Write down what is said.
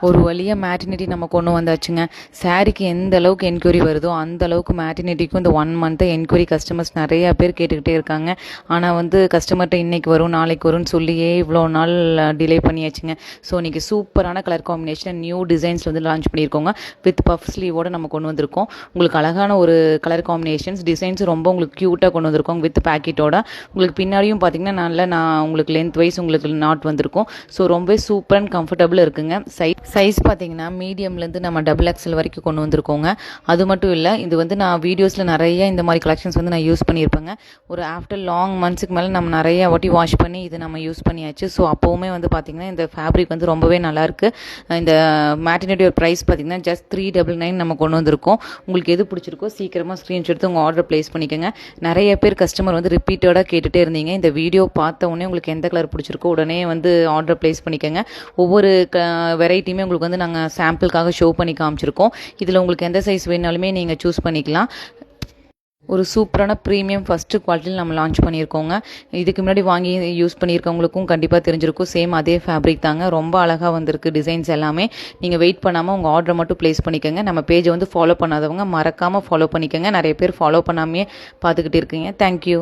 ஒரு வழியாக மேட்டினிட்டி நம்ம கொண்டு வந்தாச்சுங்க. சாரீக்கு எந்த அளவுக்கு என்கொயரி வருதோ அந்த அளவுக்கு மேட்டினிட்டிக்கும் இந்த 1 மந்த்து என்கொயரி கஸ்டமர்ஸ் நிறையா பேர் கேட்டுக்கிட்டே இருக்காங்க. ஆனால் வந்து கஸ்டமர்கிட்ட இன்றைக்கி வரும் நாளைக்கு வரும்னு சொல்லியே இவ்வளோ நாள் டிலே பண்ணியாச்சுங்க. ஸோ இன்றைக்கி சூப்பரான கலர் காம்பினேஷன் நியூ டிசைன்ஸ் வந்து லான்ச் பண்ணியிருக்கோங்க. வித் பஃப் ஸ்லீவோடு நம்ம கொண்டு வந்திருக்கோம். உங்களுக்கு அழகான ஒரு கலர் காம்பினேஷன்ஸ் டிசைன்ஸ் ரொம்ப உங்களுக்கு க்யூட்டாக கொண்டு வந்திருக்கோம் வித் பேக்கெட்டோட. உங்களுக்கு பின்னாடியும் பார்த்தீங்கன்னா நான் உங்களுக்கு லென்த் வைஸ் உங்களுக்கு நாட் வந்திருக்கும். ஸோ ரொம்ப சூப்பர் அண்ட் கம்ஃபர்டபுள் இருக்குங்க. சைஸ் பார்த்தீங்கன்னா மீடியம்லேருந்து நம்ம டபுள் எக்ஸல் வரைக்கும் கொண்டு வந்திருக்கோங்க. அது மட்டும் இல்லை, இது வந்து நான் வீடியோஸில் நிறைய இந்த மாதிரி கலெக்ஷன்ஸ் வந்து நான் யூஸ் பண்ணியிருப்பேங்க. ஒரு ஆஃப்டர் லாங் மந்த்ஸுக்கு மேலே நம்ம நிறைய வாட்டி வாஷ் பண்ணி இது நம்ம யூஸ் பண்ணியாச்சு. ஸோ அப்போவுமே வந்து பார்த்திங்கன்னா இந்த ஃபேப்ரிக் வந்து ரொம்பவே நல்லாயிருக்கு. இந்த மேட்டினிட்டியோட ப்ரைஸ் பார்த்திங்கன்னா ஜஸ்ட் 399 நம்ம கொண்டு வந்திருக்கோம். உங்களுக்கு எது பிடிச்சிருக்கோ சீக்கிரமாக ஸ்க்ரீன்ஷாட் எடுத்து உங்கள் ஆர்டர் ப்ளேஸ் பண்ணிக்கோங்க. நிறைய பேர் கஸ்டமர் வந்து ரிப்பீட்டடாக கேட்டுகிட்டே இருந்தீங்க. இந்த வீடியோ பார்த்த உடனே உங்களுக்கு எந்த கலர் பிடிச்சிருக்கோ உடனே வந்து ஆர்டர் ப்ளேஸ் பண்ணிக்கோங்க. ஒவ்வொரு வெரைட்டியுமே உங்களுக்கு வந்து நாங்கள் சாம்பிளுக்காக ஷோ பண்ணி காமிச்சிருக்கோம். இதில் உங்களுக்கு எந்த சைஸ் வேணாலுமே நீங்கள் சூஸ் பண்ணிக்கலாம். ஒரு சூப்பரான ப்ரீமியம் ஃபஸ்ட்டு குவாலிட்டியில் நம்ம லான்ச் பண்ணியிருக்கோங்க. இதுக்கு முன்னாடி வாங்கி யூஸ் பண்ணியிருக்கவங்களுக்கும் கண்டிப்பாக தெரிஞ்சிருக்கும். சேம் அதே ஃபேப்ரிக் தாங்க. ரொம்ப அழகாக வந்திருக்கு டிசைன்ஸ் எல்லாமே. நீங்கள் வெயிட் பண்ணாமல் உங்கள் ஆர்டரை மட்டும் ப்ளேஸ் பண்ணிக்கோங்க. நம்ம பேஜை வந்து ஃபாலோ பண்ணாதவங்க மறக்காமல் ஃபாலோ பண்ணிக்கோங்க. நிறைய பேர் ஃபாலோ பண்ணாமையே பார்த்துக்கிட்டு இருக்கீங்க. தேங்க்யூ.